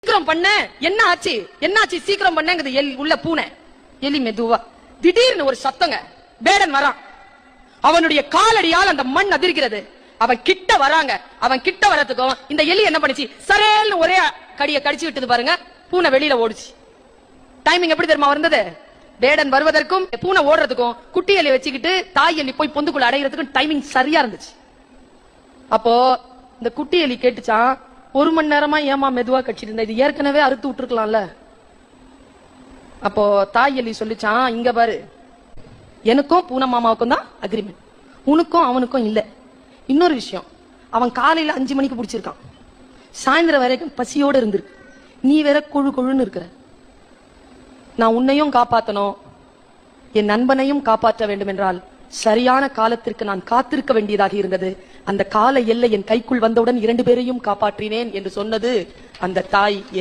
சீக்கிரம் பண்ண, என்ன ஆச்சு சீக்கிரம் பண்ண உள்ள பூனை. எலி மெதுவா திடீர்னு ஒரு சத்தங்க. வேடன் வரான். அவனுடைய காலடியால் அந்த மண் அதிர்கிறது. அவன் கிட்ட வராங்க. அவன் கிட்ட வரதுக்கும் இந்த எலி என்ன பண்ணுச்சு, சரேல்னு ஒரே கடியை கடிச்சு விட்டது பாருங்க. பூனை வெளியில ஓடுச்சு. டைமிங் எப்படி தெரியுமா வந்தது? வேடன் வருவதற்கும் பூனை ஓடுறதுக்கும் குட்டி எலி வச்சுக்கிட்டு தாய் எலி போய் பொந்துக்குள்ள அடைகிறதுக்கும் டைமிங் சரியா இருந்துச்சு. அப்போ இந்த குட்டி எலி கேட்டுச்சான், 1 மணி நேரமா ஏமா மெதுவா கடிச்சிட்டு இருந்த, இது ஏற்கனவே அறுத்து விட்டுருக்கலாம்ல. அப்போ தாய் எலி சொல்லிச்சான், இங்க பாரு, எனக்கும் பூனை மாமாவுக்கும் தான் அக்ரிமெண்ட், உனக்கும் அவனுக்கும் இல்ல. இன்னொரு விஷயம், அவன் காலையில 5 மணிக்கு பிடிச்சிருக்கான், சாயந்தரம் வரைக்கும் பசியோட இருந்திருக்கு, நீ வேற கொழு கொழுன்னு இருக்கிற. நான் உன்னையும் காப்பாத்தணும், என் நண்பனையும் காப்பாற்ற வேண்டும் என்றால் சரியான காலத்திற்கு நான் காத்திருக்க வேண்டியதாக இருந்தது. அந்த கால எல்லை என் கைக்குள் வந்தவுடன் 2 பேரையும் காப்பாற்றினேன் என்று சொன்னது அந்த தாய்.